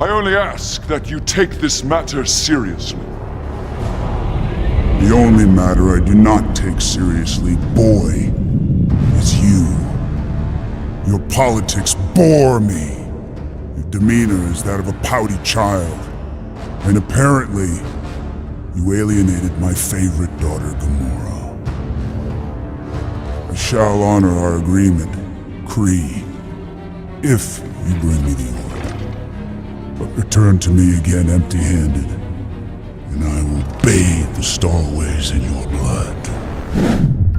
I only ask that you take this matter seriously. The only matter I do not take seriously, boy, is you. Your politics bore me. Your demeanor is that of a pouty child. And apparently, you alienated my favorite daughter, Gamora. I shall honor our agreement, Kree, if you bring me the order. But return to me again empty-handed, and I will bathe the Starways in your blood.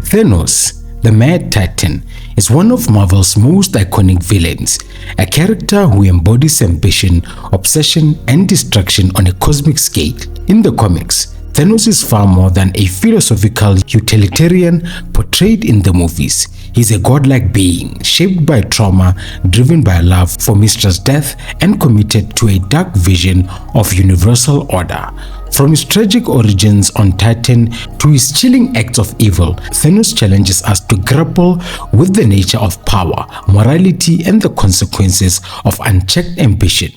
Thanos, the Mad Titan, is one of Marvel's most iconic villains, a character who embodies ambition, obsession, and destruction on a cosmic scale. In the comics, Thanos is far more than a philosophical utilitarian portrayed in the movies. He's a godlike being, shaped by trauma, driven by love for Mistress Death, and committed to a dark vision of universal order. From his tragic origins on Titan to his chilling acts of evil, Thanos challenges us to grapple with the nature of power, morality, and the consequences of unchecked ambition.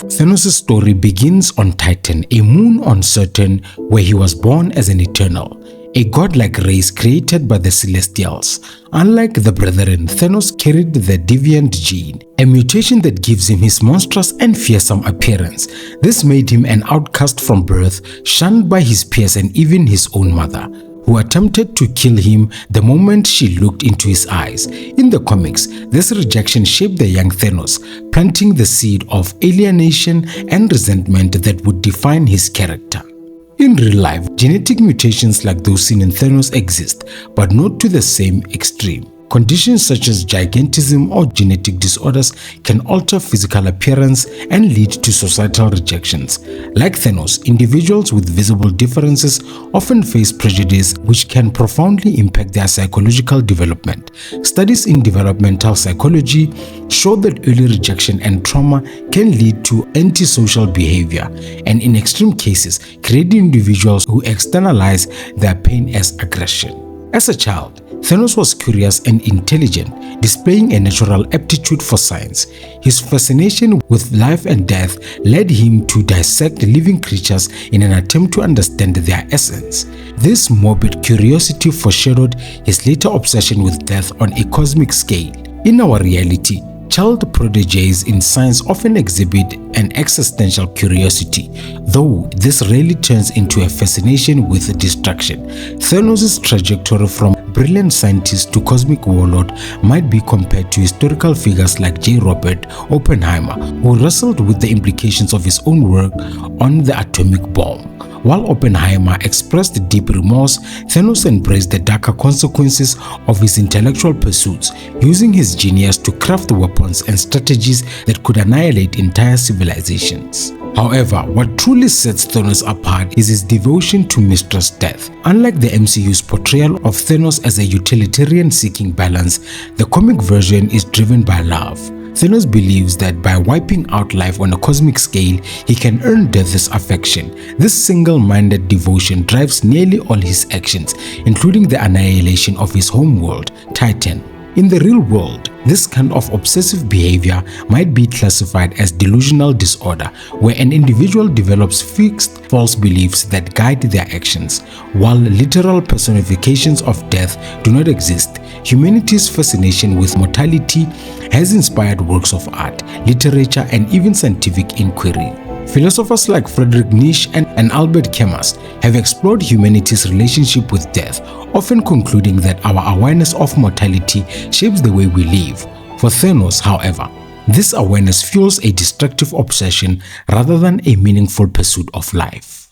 Thanos' story begins on Titan, a moon on Saturn, where he was born as an Eternal, a godlike race created by the Celestials. Unlike the Brethren, Thanos carried the Deviant gene, a mutation that gives him his monstrous and fearsome appearance. This made him an outcast from birth, shunned by his peers and even his own mother, who attempted to kill him the moment she looked into his eyes. In the comics, this rejection shaped the young Thanos, planting the seed of alienation and resentment that would define his character. In real life, genetic mutations like those seen in Thanos exist, but not to the same extreme. Conditions such as gigantism or genetic disorders can alter physical appearance and lead to societal rejections. Like Thanos, individuals with visible differences often face prejudice which can profoundly impact their psychological development. Studies in developmental psychology show that early rejection and trauma can lead to antisocial behavior, and in extreme cases, create individuals who externalize their pain as aggression. As a child, Thanos was curious and intelligent, displaying a natural aptitude for science. His fascination with life and death led him to dissect living creatures in an attempt to understand their essence. This morbid curiosity foreshadowed his later obsession with death on a cosmic scale. In our reality, child prodigies in science often exhibit an existential curiosity, though this rarely turns into a fascination with destruction. Thanos' trajectory from brilliant scientist to cosmic warlord might be compared to historical figures like J. Robert Oppenheimer, who wrestled with the implications of his own work on the atomic bomb. While Oppenheimer expressed deep remorse, Thanos embraced the darker consequences of his intellectual pursuits, using his genius to craft weapons and strategies that could annihilate entire civilizations. However, what truly sets Thanos apart is his devotion to Mistress Death. Unlike the MCU's portrayal of Thanos as a utilitarian seeking balance, the comic version is driven by love. Thanos believes that by wiping out life on a cosmic scale, he can earn Death's affection. This single-minded devotion drives nearly all his actions, including the annihilation of his homeworld, Titan. In the real world, this kind of obsessive behavior might be classified as delusional disorder, where an individual develops fixed false beliefs that guide their actions. While literal personifications of death do not exist, humanity's fascination with mortality has inspired works of art, literature, and even scientific inquiry. Philosophers like Friedrich Nietzsche and Albert Camus have explored humanity's relationship with death, often concluding that our awareness of mortality shapes the way we live. For Thanos, however, this awareness fuels a destructive obsession rather than a meaningful pursuit of life.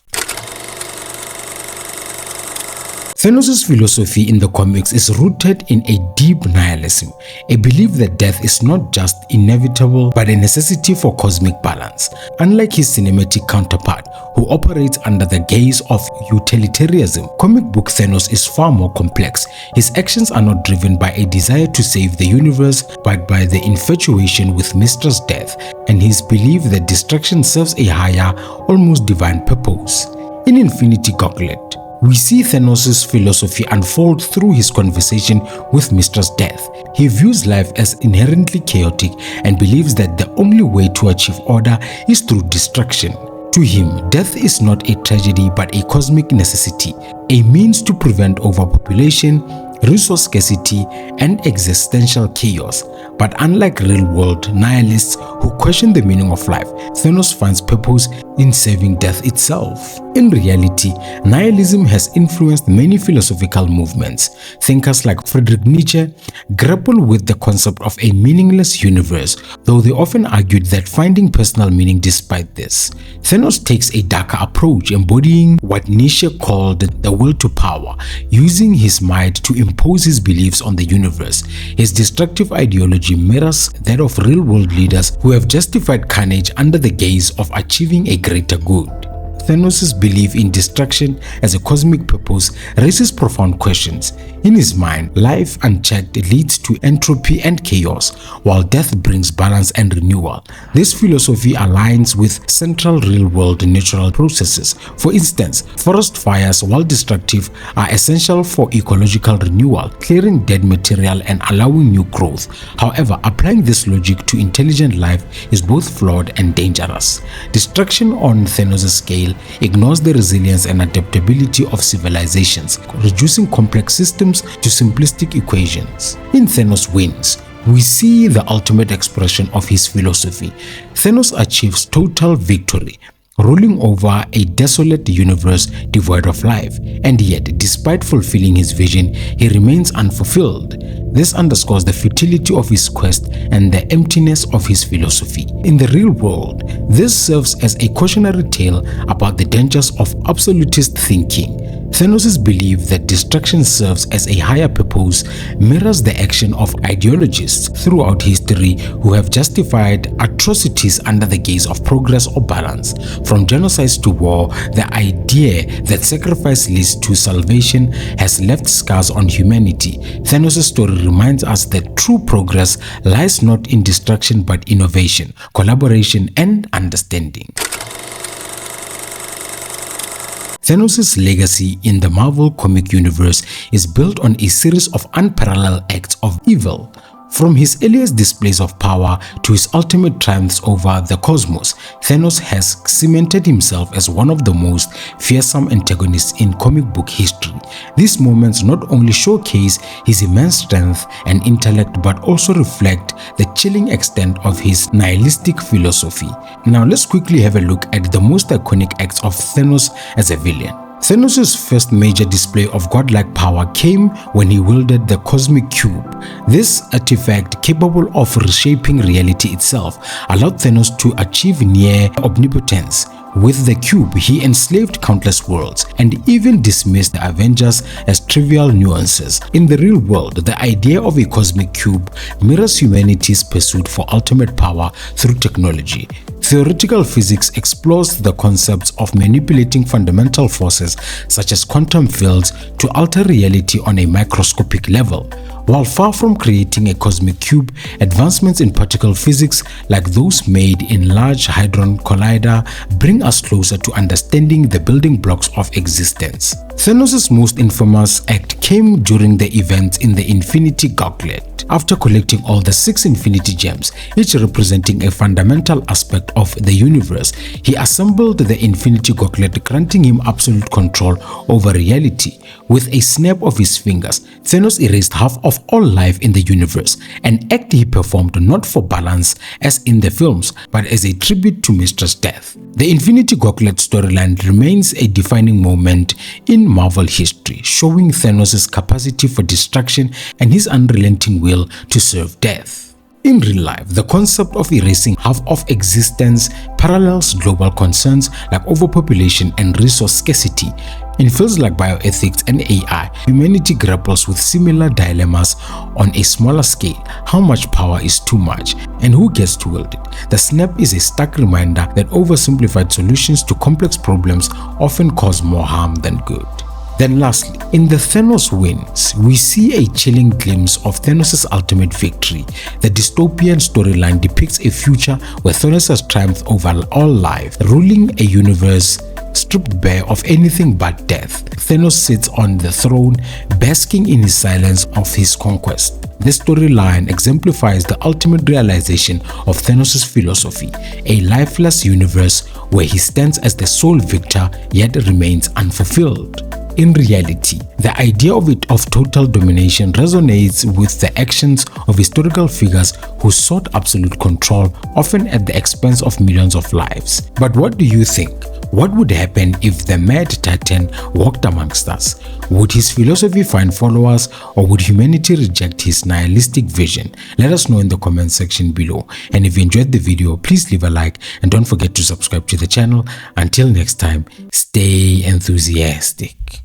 Thanos' philosophy in the comics is rooted in a deep nihilism, a belief that death is not just inevitable but a necessity for cosmic balance. Unlike his cinematic counterpart, who operates under the gaze of utilitarianism, comic book Thanos is far more complex. His actions are not driven by a desire to save the universe, but by the infatuation with Mistress Death and his belief that destruction serves a higher, almost divine purpose. In Infinity Gauntlet, We see Thanos' philosophy unfold through his conversation with Mistress Death. He views life as inherently chaotic and believes that the only way to achieve order is through destruction. To him, death is not a tragedy but a cosmic necessity, a means to prevent overpopulation, resource scarcity, and existential chaos. But unlike real-world nihilists who question the meaning of life, Thanos finds purpose in saving death itself. In reality, nihilism has influenced many philosophical movements. Thinkers like Friedrich Nietzsche grapple with the concept of a meaningless universe, though they often argued that finding personal meaning despite this. Thanos takes a darker approach, embodying what Nietzsche called the will to power, using his might to impose his beliefs on the universe. His destructive ideology mirrors that of real-world leaders who have justified carnage under the gaze of achieving a greater good. Thanos' belief in destruction as a cosmic purpose raises profound questions. In his mind, life unchecked leads to entropy and chaos, while death brings balance and renewal. This philosophy aligns with central real-world natural processes. For instance, forest fires, while destructive, are essential for ecological renewal, clearing dead material and allowing new growth. However, applying this logic to intelligent life is both flawed and dangerous. Destruction on Thanos' scale ignores the resilience and adaptability of civilizations, reducing complex systems to simplistic equations. In Thanos Wins, we see the ultimate expression of his philosophy. Thanos achieves total victory, ruling over a desolate universe devoid of life, and yet, despite fulfilling his vision, he remains unfulfilled. This underscores the futility of his quest and the emptiness of his philosophy. In the real world, this serves as a cautionary tale about the dangers of absolutist thinking. Thanos' belief that destruction serves as a higher purpose mirrors the action of ideologists throughout history who have justified atrocities under the gaze of progress or balance. From genocides to war, the idea that sacrifice leads to salvation has left scars on humanity. Thanos' story reminds us that true progress lies not in destruction but innovation, collaboration, and understanding. Thanos' legacy in the Marvel comic universe is built on a series of unparalleled acts of evil. From his earliest displays of power to his ultimate triumphs over the cosmos, Thanos has cemented himself as one of the most fearsome antagonists in comic book history. These moments not only showcase his immense strength and intellect but also reflect the chilling extent of his nihilistic philosophy. Now let's quickly have a look at the most iconic acts of Thanos as a villain. Thanos' first major display of godlike power came when he wielded the Cosmic Cube. This artifact, capable of reshaping reality itself, allowed Thanos to achieve near omnipotence. With the cube, he enslaved countless worlds and even dismissed the Avengers as trivial nuances. In the real world, the idea of a cosmic cube mirrors humanity's pursuit for ultimate power through technology. Theoretical physics explores the concepts of manipulating fundamental forces such as quantum fields to alter reality on a microscopic level. While far from creating a cosmic cube, advancements in particle physics like those made in Large Hadron Collider bring us closer to understanding the building blocks of existence. Thanos' most infamous act came during the events in the Infinity Gauntlet. After collecting all the 6 Infinity Gems, each representing a fundamental aspect of the universe, he assembled the Infinity Gauntlet, granting him absolute control over reality. With a snap of his fingers, Thanos erased half of all life in the universe, an act he performed not for balance as in the films, but as a tribute to Mistress Death. The Infinity Gauntlet storyline remains a defining moment in Marvel history, showing Thanos' capacity for destruction and his unrelenting will to serve death. In real life, the concept of erasing half of existence parallels global concerns like overpopulation and resource scarcity. In fields like bioethics and AI, humanity grapples with similar dilemmas on a smaller scale. How much power is too much, and who gets to wield it? The snap is a stark reminder that oversimplified solutions to complex problems often cause more harm than good. Then lastly, in the Thanos Wins, we see a chilling glimpse of Thanos' ultimate victory. The dystopian storyline depicts a future where Thanos has triumphed over all life, ruling a universe stripped bare of anything but death. Thanos sits on the throne, basking in his silence of his conquest. This storyline exemplifies the ultimate realization of Thanos' philosophy, a lifeless universe where he stands as the sole victor yet remains unfulfilled. In reality, the idea of total domination resonates with the actions of historical figures who sought absolute control, often at the expense of millions of lives. But what do you think? What would happen if the Mad Titan walked amongst us? Would his philosophy find followers, or would humanity reject his nihilistic vision? Let us know in the comment section below. And if you enjoyed the video, please leave a like and don't forget to subscribe to the channel. Until next time, stay enthusiastic.